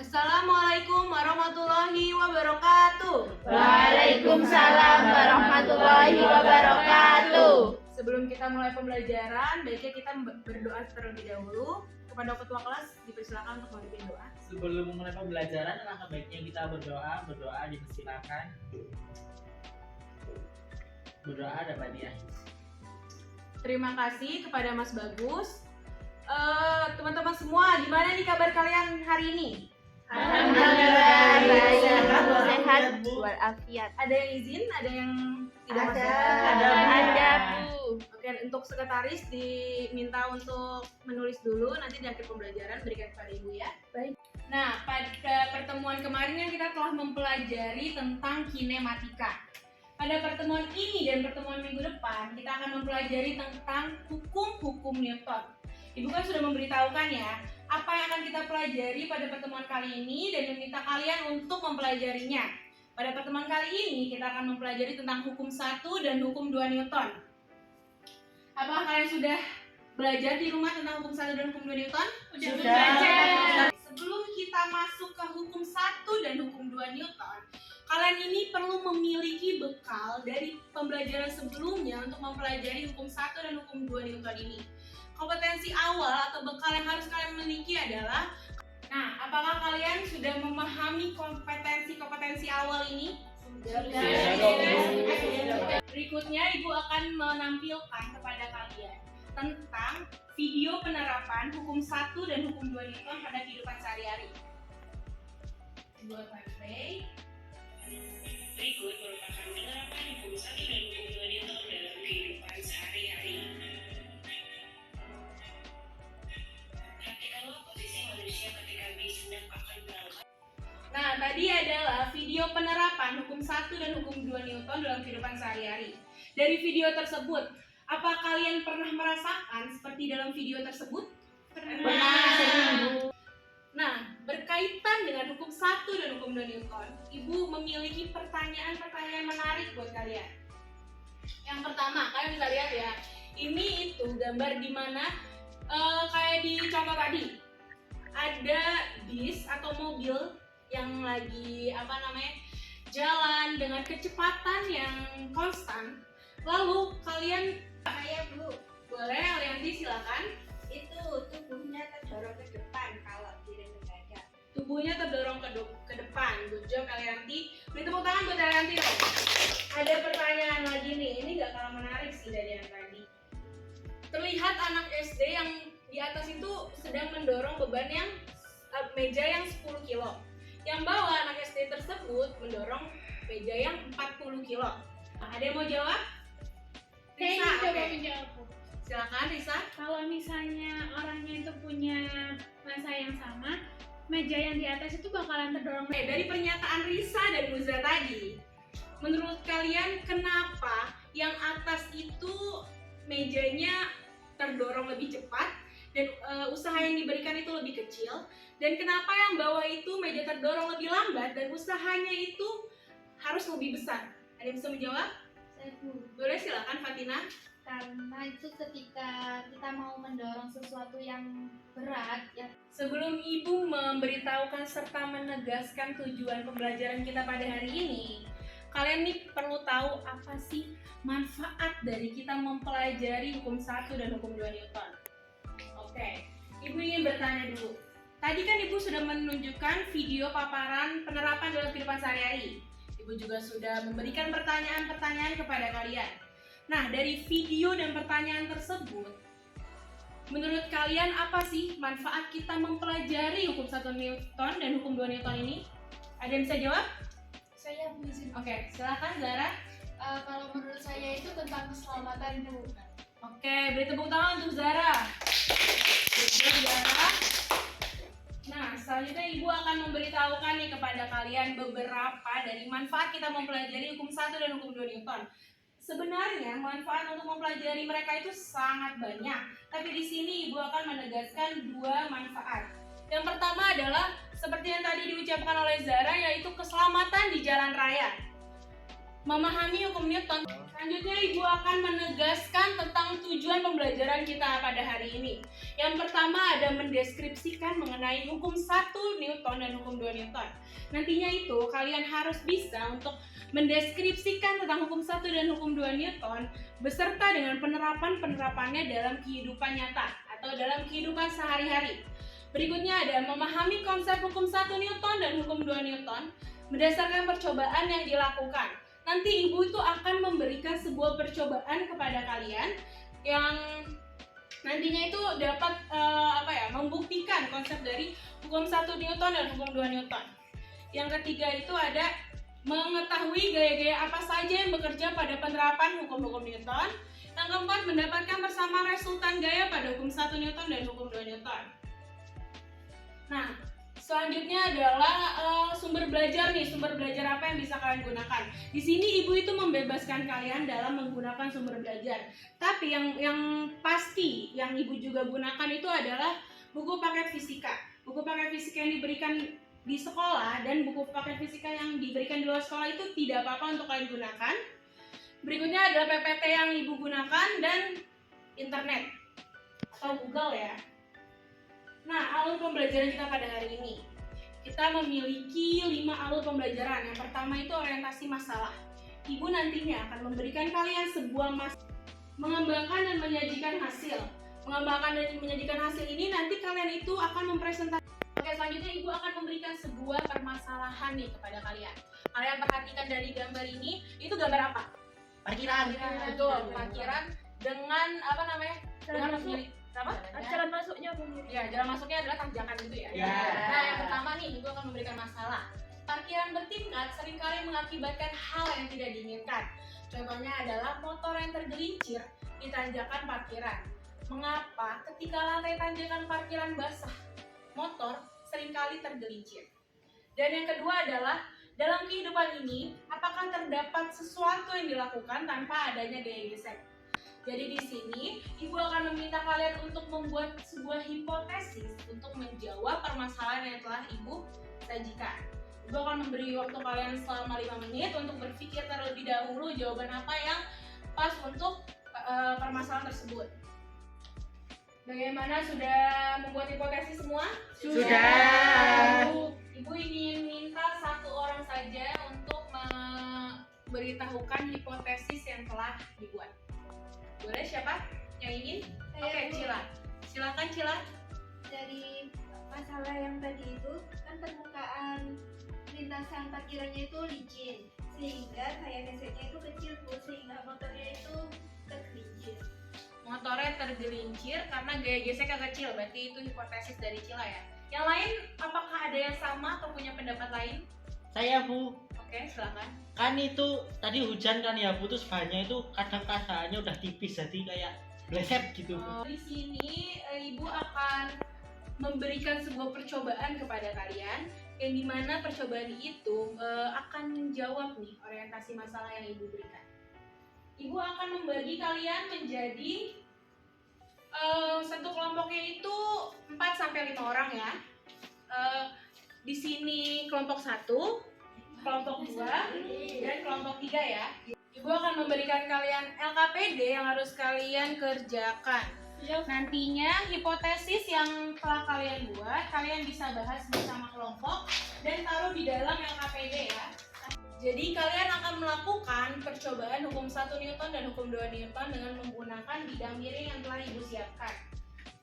Assalamualaikum warahmatullahi wabarakatuh. Waalaikumsalam warahmatullahi wabarakatuh. Sebelum kita mulai pembelajaran, baiknya kita berdoa terlebih dahulu. Kepada ketua kelas dipersilakan untuk memimpin doa. Sebelum memulai pembelajaran, alangkah baiknya kita berdoa dipersilakan. Berdoa dapat ya. Terima kasih kepada Mas Bagus. Teman-teman semua, gimana nih kabar kalian hari ini? Alhamdulillah, baik, sehat walafiat. Ada yang izin, ada yang tidak masuk? Ada, Bu. Oke, untuk sekretaris diminta untuk menulis dulu, nanti di akhir pembelajaran berikan kepada Ibu ya. Baik. Nah, pada pertemuan kemarin kan kita telah mempelajari tentang kinematika. Pada pertemuan ini dan pertemuan minggu depan, kita akan mempelajari tentang hukum-hukum Newton. Ibu kan sudah memberitahukan ya, apa yang akan kita pelajari pada pertemuan kali ini dan meminta kalian untuk mempelajarinya. Pada pertemuan kali ini, kita akan mempelajari tentang hukum 1 dan hukum 2 Newton. Apakah kalian sudah belajar di rumah tentang hukum 1 dan hukum 2 Newton? Sudah. Belajar. Sebelum kita masuk ke hukum 1 dan hukum 2 Newton, kalian ini perlu memiliki bekal dari pembelajaran sebelumnya untuk mempelajari hukum 1 dan hukum 2 Newton ini. Kompetensi awal atau bekal yang harus kalian miliki adalah, nah, apakah kalian sudah memahami kompetensi awal ini? Sudah. Berikutnya Ibu akan menampilkan kepada kalian tentang video penerapan hukum 1 dan hukum 2 Newton pada kehidupan sehari-hari. Ibu akan play. Berikut merupakan penerapan hukum 1 dan hukum 2 Newton dalam kehidupan sehari-hari. Perhatikanlah posisi manusia ketika bis hendak akan berangkat. Nah, tadi adalah video penerapan hukum 1 dan hukum 2 Newton dalam kehidupan sehari-hari. Dari video tersebut, apa kalian pernah merasakan seperti dalam video tersebut? Pernah. Nah, berkaitan dengan hukum 1 dan hukum 2 Newton, Ibu memiliki pertanyaan-pertanyaan menarik buat kalian. Yang pertama, kalian bisa lihat ya, ini itu gambar di mana kayak di contoh tadi, ada bis atau mobil yang lagi jalan dengan kecepatan yang konstan. Lalu kalian, Bu, boleh Alianti silakan. itu tubuhnya terdorong ke depan kalau diri mendadak. Tubuhnya terdorong ke depan. Good job Alianti. Beri tepuk tangan buat Alianti. Ada pertanyaan lagi nih. Ini gak kalah menarik sih dari yang tadi. Terlihat anak SD yang di atas itu sedang mendorong beban yang meja yang 10 kilo. Yang bawah anak SD tersebut mendorong meja yang 40 kilo. Ada yang mau jawab? Saya Risa, coba oke. menjawab, Bu. Silakan Risa. Kalau misalnya orangnya itu punya masa yang sama, meja yang di atas itu bakalan terdorong. Oke, dari pernyataan Risa dan Muzra tadi, menurut kalian kenapa yang atas itu mejanya terdorong lebih cepat dan usaha yang diberikan itu lebih kecil, dan kenapa yang bawah itu meja terdorong lebih lambat dan usahanya itu harus lebih besar? Ada yang bisa menjawab? Saya, Bu, Boleh, silakan Fatina. karena itu ketika kita mau mendorong sesuatu yang berat, ya Sebelum Ibu memberitahukan serta menegaskan tujuan pembelajaran kita pada hari ini, kalian nih perlu tahu apa sih manfaat dari kita mempelajari hukum 1 dan hukum 2 Newton. Oke, Ibu ingin bertanya dulu. Tadi kan Ibu sudah menunjukkan video paparan penerapan dalam kehidupan sehari-hari. Ibu juga sudah memberikan pertanyaan-pertanyaan kepada kalian. Nah, dari video dan pertanyaan tersebut, menurut kalian apa sih manfaat kita mempelajari hukum 1 Newton dan hukum 2 Newton ini? Ada yang bisa jawab? saya Bu izin. Oke, silakan Zara. Kalau menurut saya itu tentang keselamatan, Bu. Oke, beri tepuk tangan untuk Zara. Good job, Zara. Nah, selanjutnya Ibu akan memberitahukan nih kepada kalian beberapa dari manfaat kita mempelajari hukum 1 dan hukum 2 Newton. Sebenarnya manfaat untuk mempelajari mereka itu sangat banyak, tapi di sini Ibu akan menegaskan 2 manfaat. Yang pertama adalah seperti yang tadi diucapkan oleh Zara, yaitu keselamatan di jalan raya. memahami hukum Newton. Selanjutnya Ibu akan menegaskan tentang tujuan pembelajaran kita pada hari ini. Yang pertama ada mendeskripsikan mengenai hukum 1 Newton dan hukum 2 Newton. Nantinya itu kalian harus bisa untuk mendeskripsikan tentang hukum 1 dan hukum 2 Newton beserta dengan penerapan-penerapannya dalam kehidupan nyata atau dalam kehidupan sehari-hari. Berikutnya ada memahami konsep hukum 1 Newton dan hukum 2 Newton berdasarkan percobaan yang dilakukan. Nanti Ibu itu akan memberikan sebuah percobaan kepada kalian yang nantinya itu dapat membuktikan konsep dari hukum 1 Newton dan hukum 2 Newton. Yang ketiga itu ada mengetahui gaya-gaya apa saja yang bekerja pada penerapan hukum-hukum Newton. Yang keempat, mendapatkan bersama resultan gaya pada hukum 1 Newton dan hukum 2 Newton. Nah, selanjutnya adalah sumber belajar nih, sumber belajar apa yang bisa kalian gunakan. Di sini Ibu itu membebaskan kalian dalam menggunakan sumber belajar. Tapi yang pasti yang Ibu juga gunakan itu adalah buku paket fisika. Buku paket fisika yang diberikan di sekolah dan buku paket fisika yang diberikan di luar sekolah itu tidak apa-apa untuk kalian gunakan. Berikutnya adalah PPT yang Ibu gunakan dan internet atau Google ya. Nah, alur pembelajaran kita pada hari ini. Kita memiliki 5 alur pembelajaran. Yang pertama itu orientasi masalah. Ibu nantinya akan memberikan kalian sebuah mengembangkan dan menyajikan hasil. Mengembangkan dan menyajikan hasil ini nanti kalian itu akan mempresentasikan. Oke, selanjutnya Ibu akan memberikan sebuah permasalahan nih kepada kalian. Kalian perhatikan dari gambar ini, itu gambar apa? Parkiran. Betul, parkiran dengan dengan memilih Jalan masuknya mirip. ya, jalan masuknya adalah tanjakan gitu ya. Ya. Nah, yang pertama nih, Ibu akan memberikan masalah. Parkiran bertingkat seringkali mengakibatkan hal yang tidak diinginkan. Contohnya adalah motor yang tergelincir di tanjakan parkiran. Mengapa ketika lantai tanjakan parkiran basah, motor seringkali tergelincir? Dan yang kedua adalah dalam kehidupan ini, apakah terdapat sesuatu yang dilakukan tanpa adanya gaya gesek? Jadi di sini Ibu akan meminta kalian untuk membuat sebuah hipotesis untuk menjawab permasalahan yang telah Ibu sajikan. Ibu akan memberi waktu kalian selama 5 menit untuk berpikir terlebih dahulu jawaban apa yang pas untuk permasalahan tersebut. Bagaimana, sudah membuat hipotesis semua? Sudah. Ibu ingin minta 1 orang saja untuk memberitahukan hipotesis yang telah dibuat. Boleh, siapa yang ingin? Oke, Cila. Silakan Cila. Dari masalah yang tadi itu kan permukaan lintasan parkirannya itu licin, sehingga kayak geseknya itu kecil Bu, sehingga motornya itu tergelincir. Motornya tergelincir karena gaya geseknya kecil, berarti itu hipotesis dari Cila ya. Yang lain, apakah ada yang sama atau punya pendapat lain? Saya Bu, Oke, silakan. kan itu tadi hujan kan ya Bu, terus bahannya itu kadang kacanya udah tipis jadi kayak bleset gitu Bu. Di sini Ibu akan memberikan sebuah percobaan kepada kalian yang dimana percobaan itu akan menjawab nih orientasi masalah yang Ibu berikan. Ibu akan membagi kalian menjadi satu kelompoknya itu 4-5 orang ya. Di sini kelompok 1, kelompok 2, dan kelompok 3 ya. Ibu akan memberikan kalian LKPD yang harus kalian kerjakan. Nantinya hipotesis yang telah kalian buat, kalian bisa bahas bersama kelompok dan taruh di dalam LKPD ya. Jadi kalian akan melakukan percobaan hukum 1 Newton dan hukum 2 Newton dengan menggunakan bidang miring yang telah Ibu siapkan.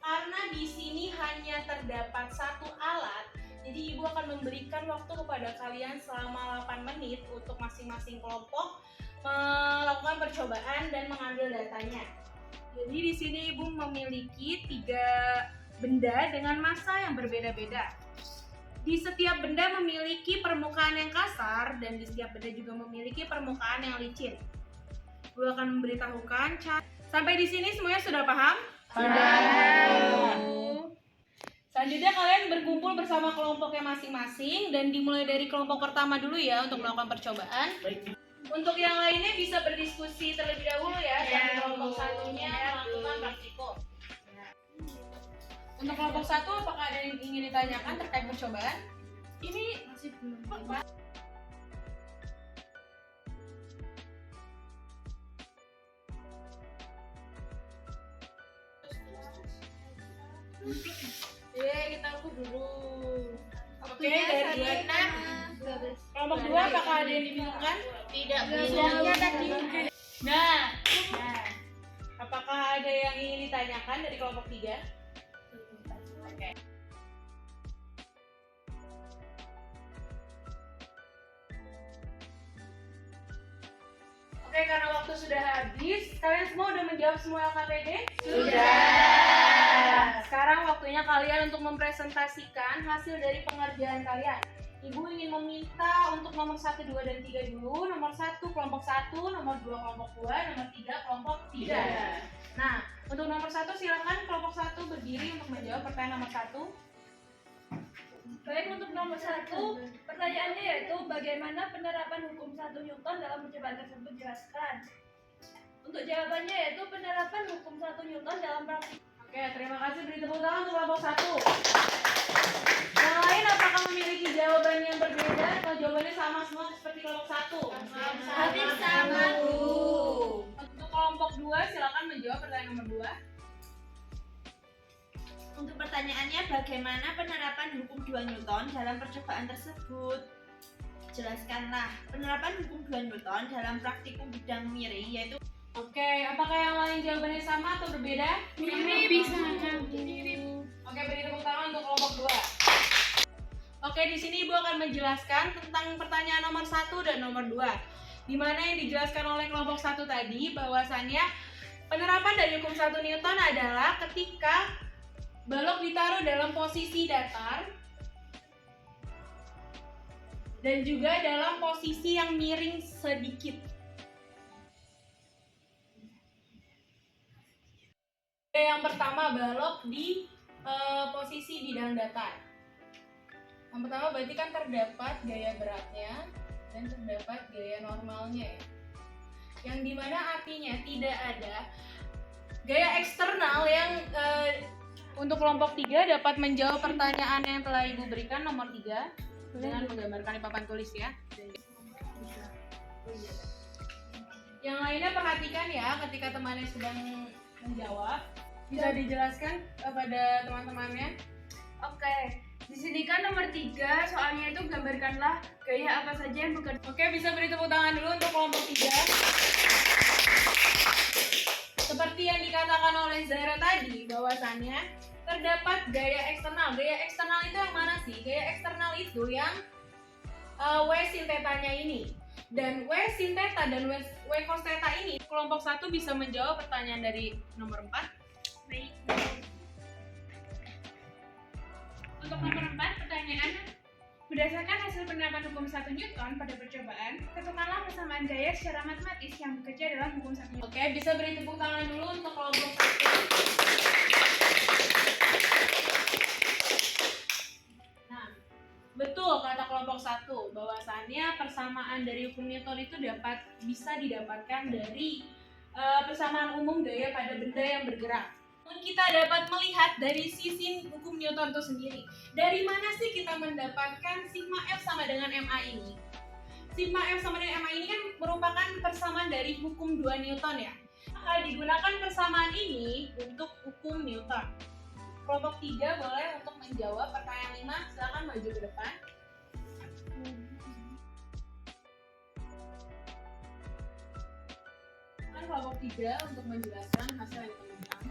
Karena di sini hanya terdapat 1 alat, jadi Ibu akan memberikan waktu kepada kalian selama 8 menit untuk masing-masing kelompok melakukan percobaan dan mengambil datanya. Jadi di sini Ibu memiliki 3 benda dengan massa yang berbeda-beda. Di setiap benda memiliki permukaan yang kasar dan di setiap benda juga memiliki permukaan yang licin. Ibu akan memberitahukan sampai di sini semuanya sudah paham? Sudah. Selanjutnya kalian berkumpul bersama kelompoknya masing-masing dan dimulai dari kelompok pertama dulu ya untuk melakukan percobaan. Baik. Untuk yang lainnya bisa berdiskusi terlebih dahulu ya, dan kelompok satunya melakukan praktikum. Untuk kelompok 1, apakah ada yang ingin ditanyakan terkait percobaan? Ini masih belum. Waktunya dari 1,5. Kelompok 2 apakah ada yang dibingungkan? Tidak Bingungnya tadi. Nah, apakah ada yang ingin ditanyakan dari kelompok 3? Oke. Oke, karena waktu sudah habis, kalian semua udah menjawab semua LKPD? Sudah. Sekarang waktunya kalian untuk mempresentasikan hasil dari pengerjaan kalian. Ibu ingin meminta untuk nomor 1, 2, dan 3 dulu. Nomor 1 kelompok 1, nomor 2 kelompok 2, nomor 3 kelompok 3. Nah, untuk nomor 1 silakan kelompok 1 berdiri untuk menjawab pertanyaan nomor 1. Baik, untuk nomor 1, pertanyaannya yaitu bagaimana penerapan hukum 1 Newton dalam percobaan tersebut, jelaskan. Untuk jawabannya yaitu penerapan hukum 1 Newton dalam praktik. Oke, terima kasih. Beri tepuk tangan untuk kelompok 1. Yang lain apakah memiliki jawaban yang berbeda atau jawabannya sama semua seperti kelompok 1? Hampir sama, Bu. Untuk kelompok 2 silakan menjawab pertanyaan nomor 2. Untuk pertanyaannya, bagaimana penerapan hukum 2 Newton dalam percobaan tersebut? Jelaskanlah. Penerapan hukum 2 Newton dalam praktikum bidang miring yaitu. Oke, apakah yang lain jawabannya sama atau berbeda? Mirip sama. Oke, beri tepuk tangan untuk kelompok 2. Oke, di sini Ibu akan menjelaskan tentang pertanyaan nomor 1 dan nomor 2. Di mana yang dijelaskan oleh kelompok 1 tadi bahwasannya penerapan dari hukum 1 Newton adalah ketika balok ditaruh dalam posisi datar dan juga dalam posisi yang miring sedikit. Yang pertama, balok di posisi bidang datar. Yang pertama berarti kan terdapat gaya beratnya dan terdapat gaya normalnya ya. Yang dimana artinya tidak ada gaya eksternal yang untuk kelompok 3 dapat menjawab pertanyaan yang telah Ibu berikan nomor 3 dengan menggambarkan di papan tulis ya. Yang lainnya perhatikan ya ketika temannya sedang menjawab. Bisa dijelaskan kepada teman-temannya? Oke, di sini kan nomor 3 soalnya itu gambarkanlah gaya apa saja yang bekerja. Oke, bisa beri tepuk tangan dulu untuk kelompok 3. Seperti yang dikatakan oleh Zahra tadi, bahwasannya terdapat gaya eksternal. Gaya eksternal itu yang mana sih? Gaya eksternal itu yang W sin tetanya ini. Dan W sin teta dan W cos teta ini, kelompok 1 bisa menjawab pertanyaan dari nomor 4. Baik. Untuk nomor 4, pertanyaan berdasarkan hasil penerapan hukum 1 Newton pada percobaan, tentukanlah persamaan gaya secara matematis yang bekerja dalam hukum 1 Newton. Oke, bisa beri tepuk tangan dulu untuk kelompok 1. Nah, betul kata kelompok 1 bahwasannya persamaan dari hukum Newton itu bisa didapatkan dari persamaan umum gaya pada benda yang bergerak. Kita dapat melihat dari sisi hukum Newton itu sendiri. Dari mana sih kita mendapatkan sigma F sama dengan MA ini? Sigma F sama dengan MA ini kan merupakan persamaan dari hukum 2 Newton ya. Maka digunakan persamaan ini untuk hukum Newton. Kelompok 3 boleh untuk menjawab pertanyaan 5, silakan maju ke depan. Kelompok 3 untuk menjelaskan hasil yang ditemukan.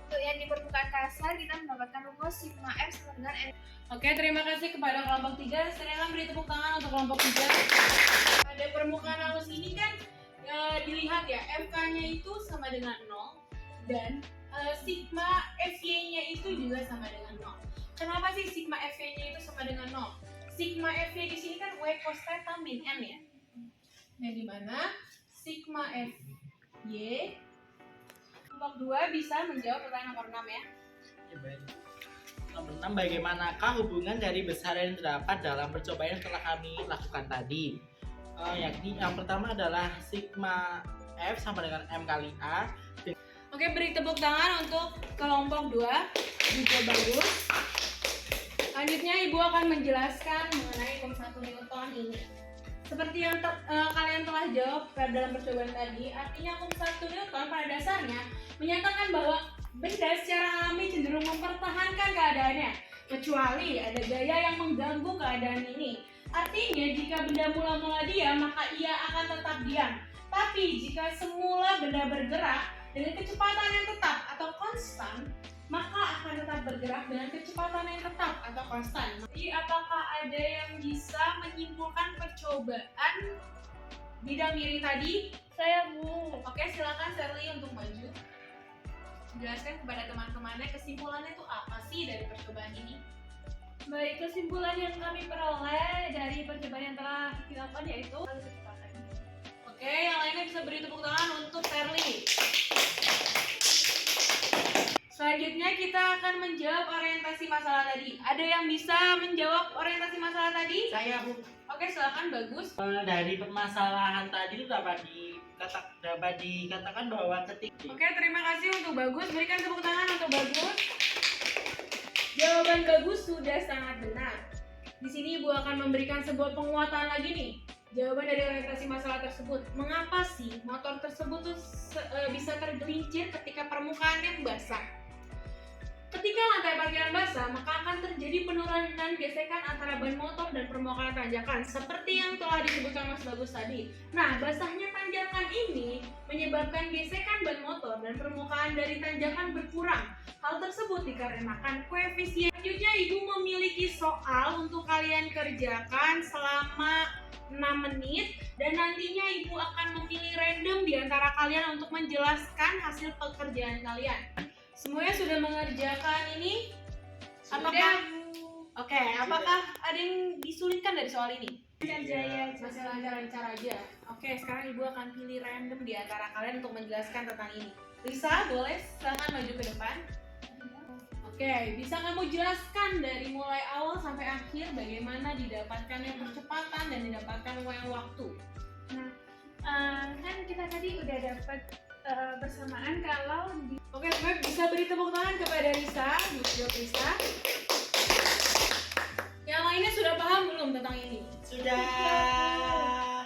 Untuk yang di permukaan kasar kita mendapatkan rumus sigma F sama dengan N. Oke, terima kasih kepada kelompok 3. Silakan beri tepuk tangan untuk kelompok 3. Pada permukaan halus ini kan dilihat ya, FK-nya itu sama dengan 0 dan sigma FY-nya itu juga sama dengan 0. Kenapa sih sigma FY-nya itu sama dengan 0? Sigma FY di sini kan W cos theta min N ya. Nah, di mana sigma FY kelompok 2 bisa menjawab pertanyaan nomor 6 ya. Ya, baik. Nomor 6, bagaimanakah hubungan dari besaran yang terdapat dalam percobaan yang telah kami lakukan tadi? Yakni yang pertama adalah sigma F sama dengan M kali A. Oke, beri tepuk tangan untuk kelompok 2. Juga bagus. Selanjutnya Ibu akan menjelaskan mengenai hukum 1 Newton ini. Seperti yang kalian telah jawab dalam percobaan tadi, artinya hukum 1 Newton pada dasarnya menyatakan bahwa benda secara alami cenderung mempertahankan keadaannya. kecuali ada gaya yang mengganggu keadaan ini. Artinya jika benda mula-mula diam, maka ia akan tetap diam. Tapi jika semula benda bergerak dengan kecepatan yang tetap atau konstan, maka akan tetap bergerak dengan kecepatan yang tetap atau konstan. Jadi apakah ada yang bisa menyimpulkan percobaan bidang miring tadi? Saya, Bu. Oke, silakan Sherly untuk maju. Jelaskan kepada teman-temannya kesimpulannya itu apa sih dari percobaan ini? Baik, kesimpulan yang kami peroleh dari percobaan yang telah dilakukan yaitu kecepatan. Oke, yang lainnya bisa beri tepuk tangan untuk Sherly. Selanjutnya kita akan menjawab orientasi masalah tadi. Ada yang bisa menjawab orientasi masalah tadi? Saya, Bu. Oke, silakan Bagus. Dari permasalahan tadi itu dapat dikatakan bahwa ketika Oke, terima kasih untuk Bagus. Berikan tepuk tangan untuk Bagus. Jawaban Bagus sudah sangat benar. Di sini Ibu akan memberikan sebuah penguatan lagi nih. Jawaban dari orientasi masalah tersebut. Mengapa sih motor tersebut tuh bisa tergelincir ketika permukaannya basah? Ketika lantai parkiran basah, maka akan terjadi penurunan gesekan antara ban motor dan permukaan tanjakan, seperti yang telah disebutkan Mas Bagus tadi. Nah, basahnya tanjakan ini menyebabkan gesekan ban motor dan permukaan dari tanjakan berkurang. Hal tersebut dikarenakan koefisien. Selanjutnya, Ibu memiliki soal untuk kalian kerjakan selama 6 menit, dan nantinya Ibu akan memilih random di antara kalian untuk menjelaskan hasil pekerjaan kalian. Semuanya sudah mengerjakan ini? Apakah ada yang disulitkan dari soal ini? Masih lancar-lancar aja. Oke, sekarang Ibu akan pilih random di antara kalian untuk menjelaskan tentang ini. Lisa, boleh silahkan maju ke depan. Oke, bisa kamu jelaskan dari mulai awal sampai akhir bagaimana didapatkannya percepatan dan didapatkan waktu? Kan kita tadi udah dapat bersamaan kalau di Oke, semuanya bisa beri tepuk tangan kepada Risa, Risa. Yang lainnya sudah paham belum tentang ini? sudah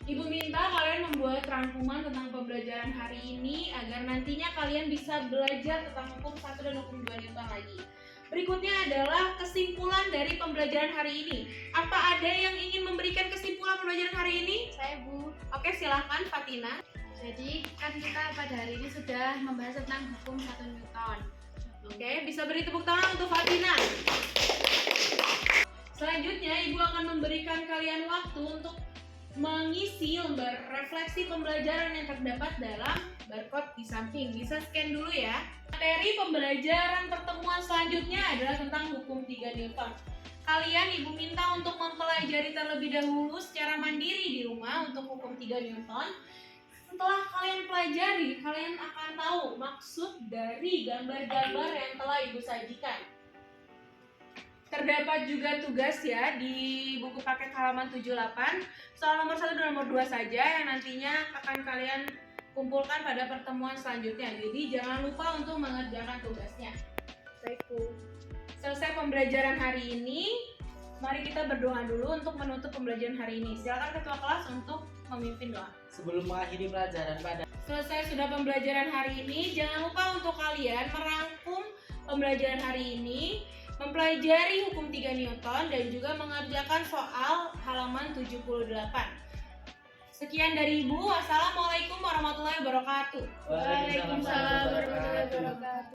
Ibu minta kalian membuat rangkuman tentang pembelajaran hari ini agar nantinya kalian bisa belajar tentang hukum 1 dan hukum 2 Newton lagi. Berikutnya adalah kesimpulan dari pembelajaran hari ini. Apa ada yang ingin memberikan kesimpulan pembelajaran hari ini? Saya, Bu. Oke, silahkan Fatina. Jadi kan kita pada hari ini sudah membahas tentang hukum 1 Newton. Oke, bisa beri tepuk tangan untuk Fatina. Selanjutnya, Ibu akan memberikan kalian waktu untuk mengisi lembar refleksi pembelajaran yang terdapat dalam barcode di samping. Bisa scan dulu ya. Materi pembelajaran pertemuan selanjutnya adalah tentang hukum 3 Newton. Kalian Ibu minta untuk mempelajari terlebih dahulu secara mandiri di rumah untuk hukum 3 Newton. Setelah kalian pelajari, kalian akan tahu maksud dari gambar-gambar yang telah Ibu sajikan. Terdapat juga tugas ya di buku paket halaman 78, soal nomor 1 dan nomor 2 saja yang nantinya akan kalian kumpulkan pada pertemuan selanjutnya. Jadi jangan lupa untuk mengerjakan tugasnya. Baik, Bu. Selesai pembelajaran hari ini, mari kita berdoa dulu untuk menutup pembelajaran hari ini. Silakan ketua kelas untuk memimpin doa. sebelum mengakhiri pelajaran pada Selesai sudah pembelajaran hari ini, jangan lupa untuk kalian merangkum pembelajaran hari ini, mempelajari hukum 3 Newton dan juga mengerjakan soal halaman 78. Sekian dari Ibu. Wassalamualaikum warahmatullahi wabarakatuh. Waalaikumsalam warahmatullahi wabarakatuh.